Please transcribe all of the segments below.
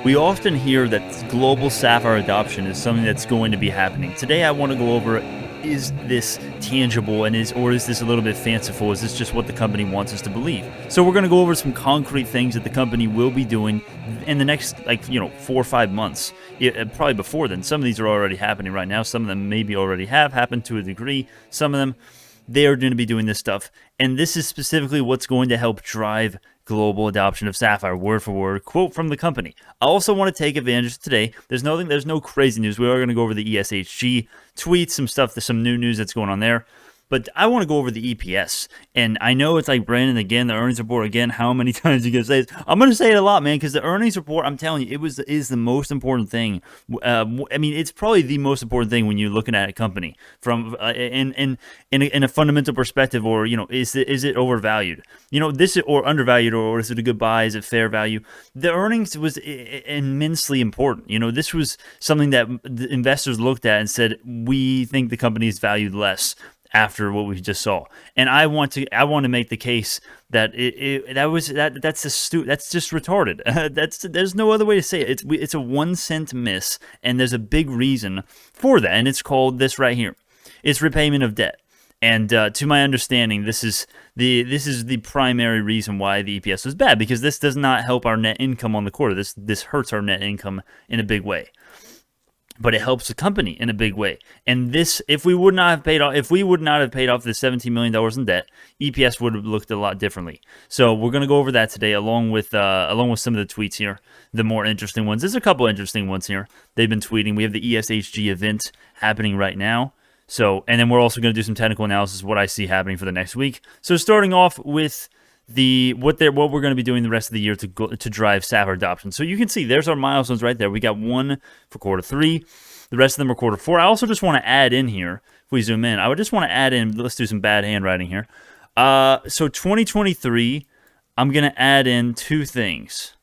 We often hear that global Saphyr adoption is something that's going to be happening. Today I want to go over, is this tangible and is this a little bit fanciful? Is this just what the company wants us to believe? So we're going to go over some concrete things that the company will be doing in the next 4 or 5 months. Probably before then. Some of these are already happening right now. Some of them maybe already have happened to a degree. Some of them, they are going to be doing this stuff. And this is specifically what's going to help drive global adoption of Saphyr, word for word, quote from the company. I also want to take advantage today. There's no crazy news. We are going to go over the ESHG tweets, some stuff, there's some new news that's going on there. But I want to go over the EPS. And I know it's like Brandon again, the earnings report again. How many times are you going to say this? I'm going to say it a lot, man, because the earnings report, I'm telling you, is the most important thing. It's probably the most important thing when you're looking at a company from in a fundamental perspective, or is it overvalued? This is, or undervalued, or is it a good buy? Is it fair value? The earnings was immensely important. This was something that the investors looked at and said, we think the company is valued less after what we just saw. And I want to make the case that that's just retarded. There's no other way to say it. It's a 1 cent miss, and there's a big reason for that, and it's called this right here. It's repayment of debt. And to my understanding, this is the primary reason why the EPS was bad, because this does not help our net income on the quarter. This hurts our net income in a big way. But it helps the company in a big way. And this, if we would not have paid off the $17 million in debt, EPS would have looked a lot differently. So we're going to go over that today, along with some of the tweets here, the more interesting ones. There's a couple interesting ones here. They've been tweeting. We have the ESHG event happening right now. So, and then we're also going to do some technical analysis of what I see happening for the next week. So starting off with what we're going to be doing the rest of the year to drive Saphyr adoption. So you can see there's our milestones right there. We got one for quarter 3. The rest of them are quarter 4. I also just want to add in here, if we zoom in, I would just want to add in, let's do some bad handwriting here. So 2023, I'm going to add in 2 things.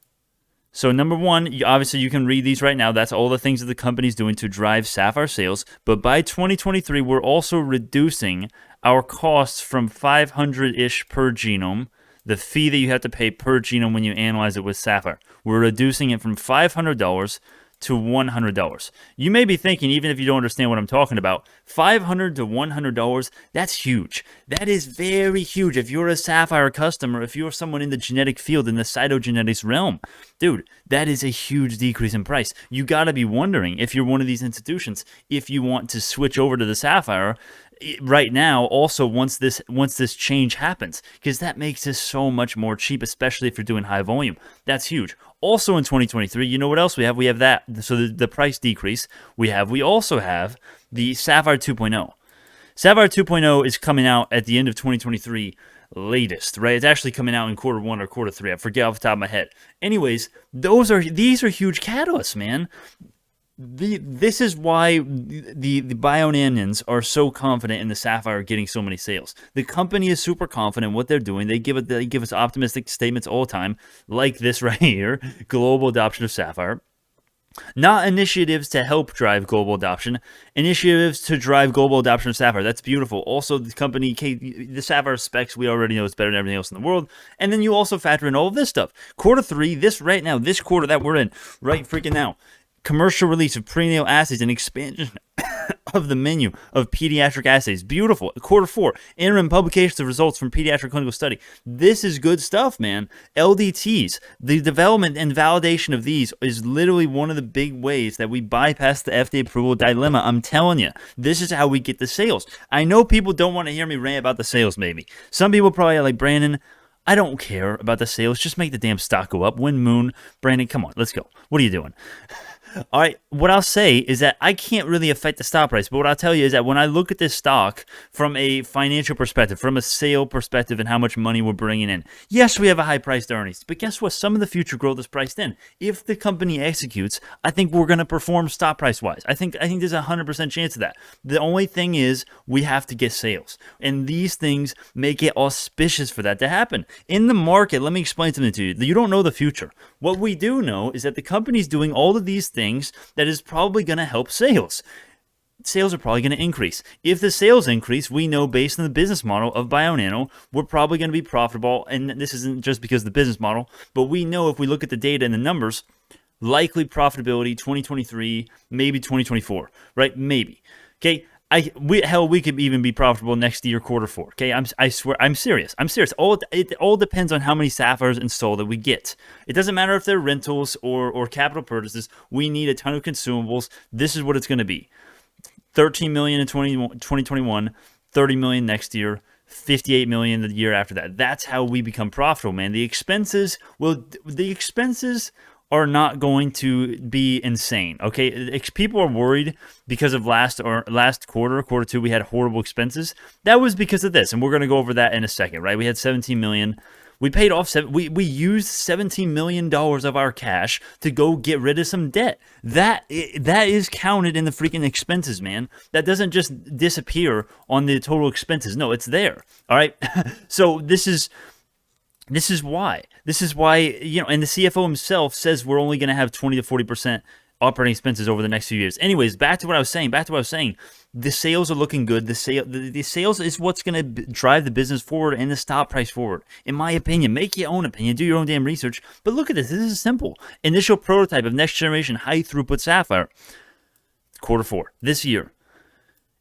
So number 1, obviously you can read these right now. That's all the things that the company's doing to drive Saphyr sales. But by 2023, we're also reducing our costs from $500-ish per genome, the fee that you have to pay per genome when you analyze it with Saphyr. We're reducing it from $500 to $100. You may be thinking, even if you don't understand what I'm talking about, $500 to $100, that's huge. That is very huge. If you're a Saphyr customer, if you're someone in the genetic field, in the cytogenetics realm, dude, that is a huge decrease in price. You got to be wondering, if you're one of these institutions, if you want to switch over to the Saphyr right now, also once this change happens, because that makes this so much more cheap, especially if you're doing high volume. That's huge. Also in 2023, you know what else we have? We have that. So the price decrease we also have the Saphyr 2.0. Saphyr 2.0 is coming out at the end of 2023 latest, right? It's actually coming out in quarter 1 or quarter 3. I forget off the top of my head. Anyways, these are huge catalysts, man. This is why the Bionanians are so confident in the Saphyr getting so many sales. The company is super confident in what they're doing. They give us optimistic statements all the time, like this right here: global adoption of Saphyr. Not initiatives to help drive global adoption, initiatives to drive global adoption of Saphyr. That's beautiful. Also, the company, the Saphyr specs, we already know it's better than everything else in the world. And then you also factor in all of this stuff. Quarter 3, this quarter that we're in, right freaking now. Commercial release of prenatal assays and expansion of the menu of pediatric assays. Beautiful. Quarter 4, interim publication of results from pediatric clinical study. This is good stuff, man. LDTs, the development and validation of these is literally one of the big ways that we bypass the FDA approval dilemma. I'm telling you, this is how we get the sales. I know people don't want to hear me rant about the sales, maybe. Some people probably are like, Brandon, I don't care about the sales. Just make the damn stock go up. Win Moon. Brandon, come on, let's go. What are you doing? All right, what I'll say is that I can't really affect the stock price, but what I'll tell you is that when I look at this stock from a financial perspective, from a sale perspective, and how much money we're bringing in, yes, we have a high-priced earnings, but guess what? Some of the future growth is priced in. If the company executes, I think we're going to perform stock price-wise. I think there's a 100% chance of that. The only thing is we have to get sales, and these things make it auspicious for that to happen. In the market, let me explain something to you. You don't know the future. What we do know is that the company's doing all of these things that is probably going to help sales. Sales are probably going to increase. If the sales increase, we know based on the business model of Bionano, we're probably going to be profitable. And this isn't just because of the business model, but we know if we look at the data and the numbers, Likely profitability 2023, maybe 2024, right? Maybe. Okay. We could even be profitable next year, Q4. Okay, I swear, I'm serious. It all depends on how many Saphyrs installed that we get. It doesn't matter if they're rentals or capital purchases. We need a ton of consumables. This is what it's going to be: 13 million in 2021, 30 million next year, 58 million the year after that. That's how we become profitable, man. The expenses are not going to be insane. Okay, people are worried because of last quarter two, we had horrible expenses. That was because of this, and we're going to go over that in a second, right? We had 17 million. We paid off. We used $17 million of our cash to go get rid of some debt. That is counted in the freaking expenses, man. That doesn't just disappear on the total expenses. No, it's there. All right. So this is why, and the CFO himself says we're only going to have 20 to 40% operating expenses over the next few years. Anyways, back to what I was saying. The sales are looking good. The sales is what's going to drive the business forward and the stock price forward. In my opinion, make your own opinion, do your own damn research. But look at this. This is simple. Initial prototype of next generation high throughput Saphyr, Q4 this year.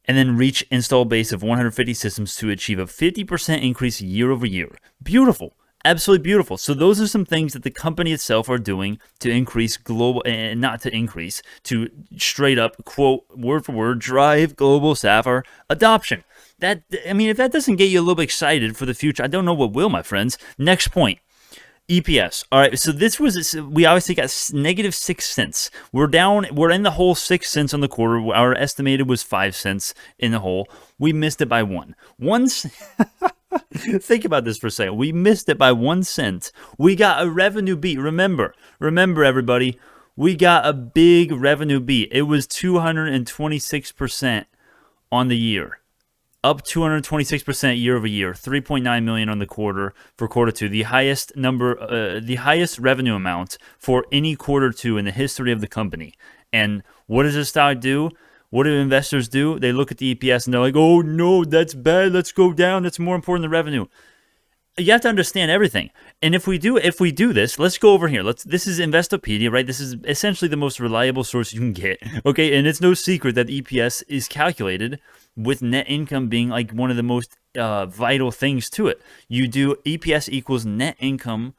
And then reach install base of 150 systems to achieve a 50% increase year over year. Beautiful. Absolutely beautiful. So those are some things that the company itself are doing to increase global, and not to increase, to straight up, quote, word for word, drive global Saphyr adoption. If that doesn't get you a little bit excited for the future, I don't know what will, my friends. Next point. EPS. All right, so we obviously got negative 6 cents. We're in the hole 6 cents on the quarter. Our estimated was 5 cents in the hole. We missed it by 1. Think about this for a second. We missed it by 1 cent. We got a revenue beat. Remember, everybody, we got a big revenue beat. It was 226% on the year. Up 226% year over year, 3.9 million on the quarter for Q2, the highest revenue amount for any Q2 in the history of the company. And what does this stock do? What do investors do? They look at the EPS and they're like, "Oh no, that's bad. Let's go down. That's more important than revenue." You have to understand everything. And if we do this, let's go over here. This is Investopedia, right? This is essentially the most reliable source you can get. Okay, and it's no secret that EPS is calculated with net income being like one of the most vital things to it. You do EPS equals net income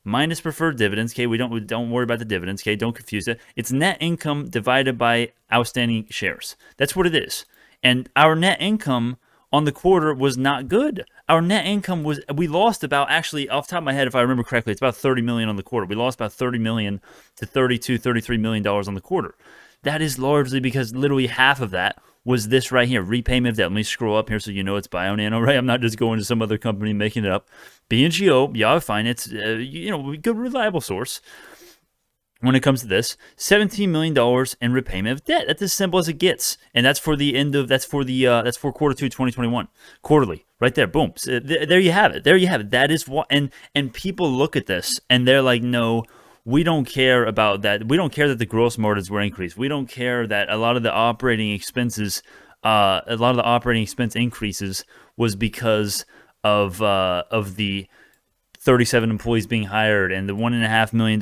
minus preferred dividends. Okay, we don't worry about the dividends. Okay, don't confuse it. It's net income divided by outstanding shares. That's what it is. And our net income on the quarter was not good. Our net income we lost about, actually, off the top of my head, if I remember correctly, it's about 30 million on the quarter. We lost about 30 million to 32, 33 million dollars on the quarter. That is largely because literally half of that was this right here, repayment of debt. Let me scroll up here so you know it's Bionano, right? I'm not just going to some other company making it up. BNGO, Yahoo Finance, good, reliable source. When it comes to this, $17 million in repayment of debt. That's as simple as it gets, and that's for that's for Q2 2021 quarterly, right there. Boom. So there you have it. That is what. And people look at this and they're like, no, we don't care about that. We don't care that the gross margins were increased. We don't care that a lot of the operating expense increases was because of the 37 employees being hired and the $1.5 million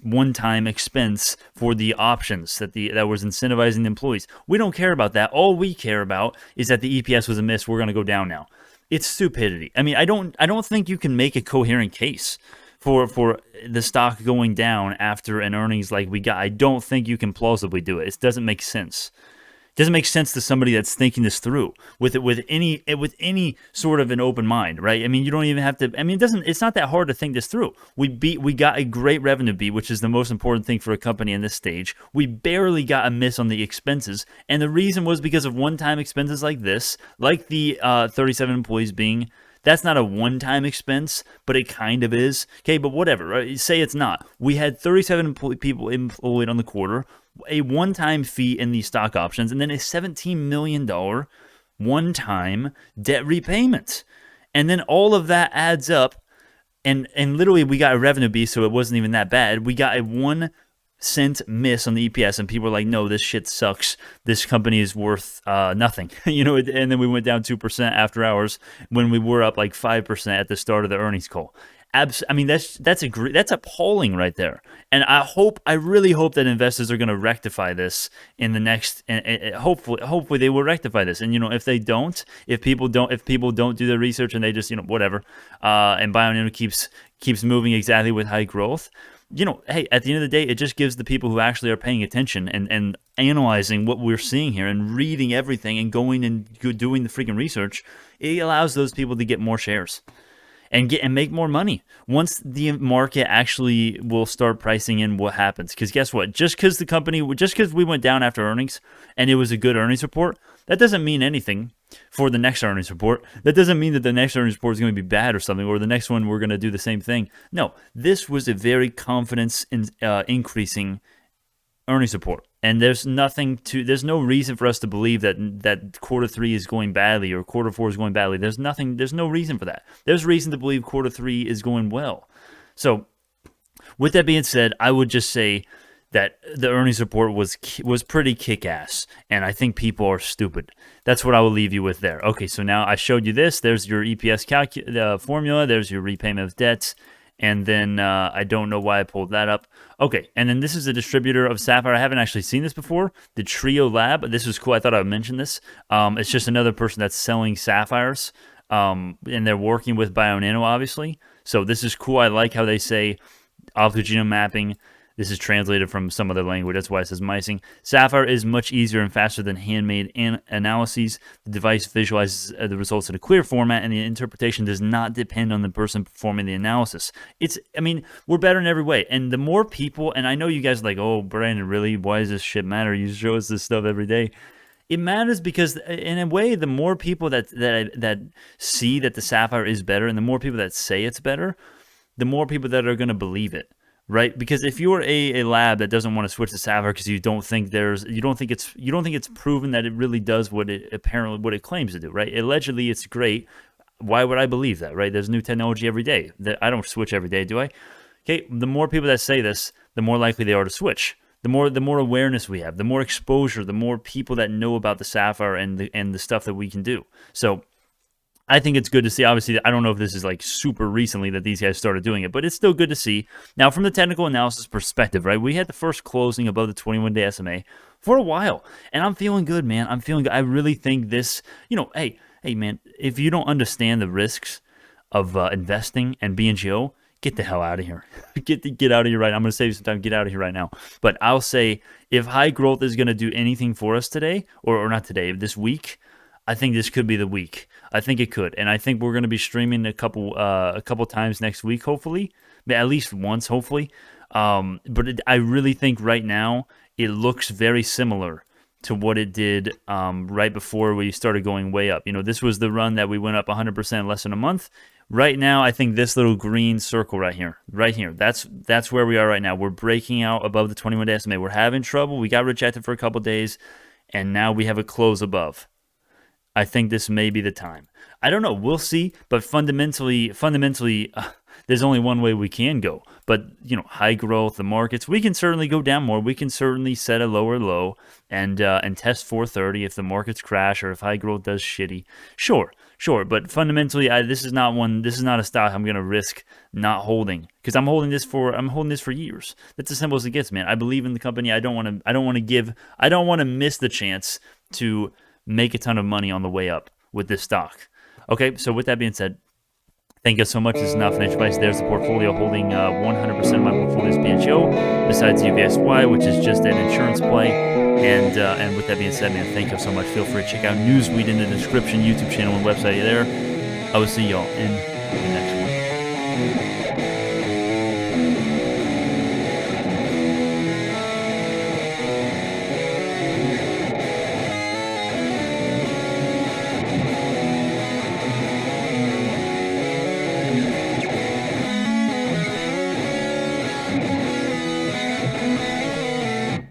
one-time expense for the options that was incentivizing the employees. We don't care about that. All we care about is that the EPS was a miss. We're going to go down now. It's stupidity. I mean, I don't think you can make a coherent case for the stock going down after an earnings like we got. I don't think you can plausibly do it. It doesn't make sense. It doesn't make sense to somebody that's thinking this through with any sort of an open mind, right? I mean, you don't even have to. I mean, it's not that hard to think this through. We got a great revenue beat, which is the most important thing for a company in this stage. We barely got a miss on the expenses, and the reason was because of one-time expenses like this, like the 37 employees being. That's not a one-time expense, but it kind of is. Okay, but whatever, right? Say it's not. We had 37 people employed on the quarter, a one-time fee in the stock options, and then a $17 million one-time debt repayment. And then all of that adds up, and literally we got a revenue beat, so it wasn't even that bad. We got a 1 cent miss on the EPS, and people were like, no, this shit sucks. This company is worth nothing. And then we went down 2% after hours when we were up like 5% at the start of the earnings call. I mean, that's appalling right there. And I really hope that investors are going to rectify this in the next, and hopefully they will rectify this. And if they don't, if people don't do their research and they just whatever, and Bionano keeps moving exactly with high growth, hey, at the end of the day, it just gives the people who actually are paying attention and analyzing what we're seeing here and reading everything and going and doing the freaking research, it allows those people to get more shares and make more money once the market actually will start pricing in what happens. Because guess what? Just because we went down after earnings and it was a good earnings report, that doesn't mean anything for the next earnings report. That doesn't mean that the next earnings report is going to be bad or something, or the next one we're going to do the same thing. No, this was a very confidence increasing earnings report. And there's no reason for us to believe that quarter 3 is going badly or quarter 4 is going badly. There's no reason for that. There's reason to believe quarter 3 is going well. So with that being said, I would just say that the earnings report was pretty kick-ass, and I think people are stupid. That's what I will leave you with there. Okay, so now I showed you this. There's your EPS formula. There's your repayment of debts. And then I don't know why I pulled that up. Okay, and then this is a distributor of Saphyr. I haven't actually seen this before. The Trio Lab. This was cool. I thought I would mention this. It's just another person that's selling Saphyrs, and they're working with Bionano, obviously. So this is cool. I like how they say optical genome mapping. This is translated from some other language. That's why it says micing. Saphyr is much easier and faster than handmade analyses. The device visualizes the results in a clear format, and the interpretation does not depend on the person performing the analysis. We're better in every way. And the more people, and I know you guys are like, oh, Brandon, really? Why does this shit matter? You show us this stuff every day. It matters because, in a way, the more people that see that the Saphyr is better, and the more people that say it's better, the more people that are going to believe it. Right, because if you're a lab that doesn't want to switch to Saphyr because you don't think it's proven that it really does what it claims to do, right? Allegedly, it's great. Why would I believe that, right? There's new technology every day. I don't switch every day, do I? Okay, the more people that say this, the more likely they are to switch. The more awareness we have, the more exposure, the more people that know about the Saphyr and the stuff that we can do. So I think it's good to see. Obviously, I don't know if this is like super recently that these guys started doing it, but it's still good to see. Now, from the technical analysis perspective, right, we had the first closing above the 21-day SMA for a while, and I'm feeling good, man. I'm feeling good. I really think this, hey, man, if you don't understand the risks of investing and BNGO, get the hell out of here. Get out of here right now. I'm going to save you some time. Get out of here right now. But I'll say if high growth is going to do anything for us today, or not today, this week, I think this could be the week. I think it could, and I think we're going to be streaming a couple times next week, hopefully, at least once, hopefully. I really think right now it looks very similar to what it did right before we started going way up. This was the run that we went up 100% less than a month. Right now, I think this little green circle right here, that's where we are right now. We're breaking out above the 21-day SMA. We're having trouble. We got rejected for a couple days, and now we have a close above. I think this may be the time. I don't know. We'll see. But fundamentally, there's only one way we can go. But, high growth, the markets, we can certainly go down more. We can certainly set a lower low and test 430 if the markets crash or if high growth does shitty. Sure. But fundamentally, this is not a stock I'm going to risk not holding because I'm holding this for years. That's as simple as it gets, man. I believe in the company. I don't want to miss the chance to make a ton of money on the way up with this stock. Okay, so with that being said, thank you so much. This is not financial advice. There's the portfolio holding 100% of my portfolio is BNGO, besides UVSY, which is just an insurance play. And with that being said, man, thank you so much. Feel free to check out Newsweed in the description, YouTube channel, and website there. I will see y'all in the next one.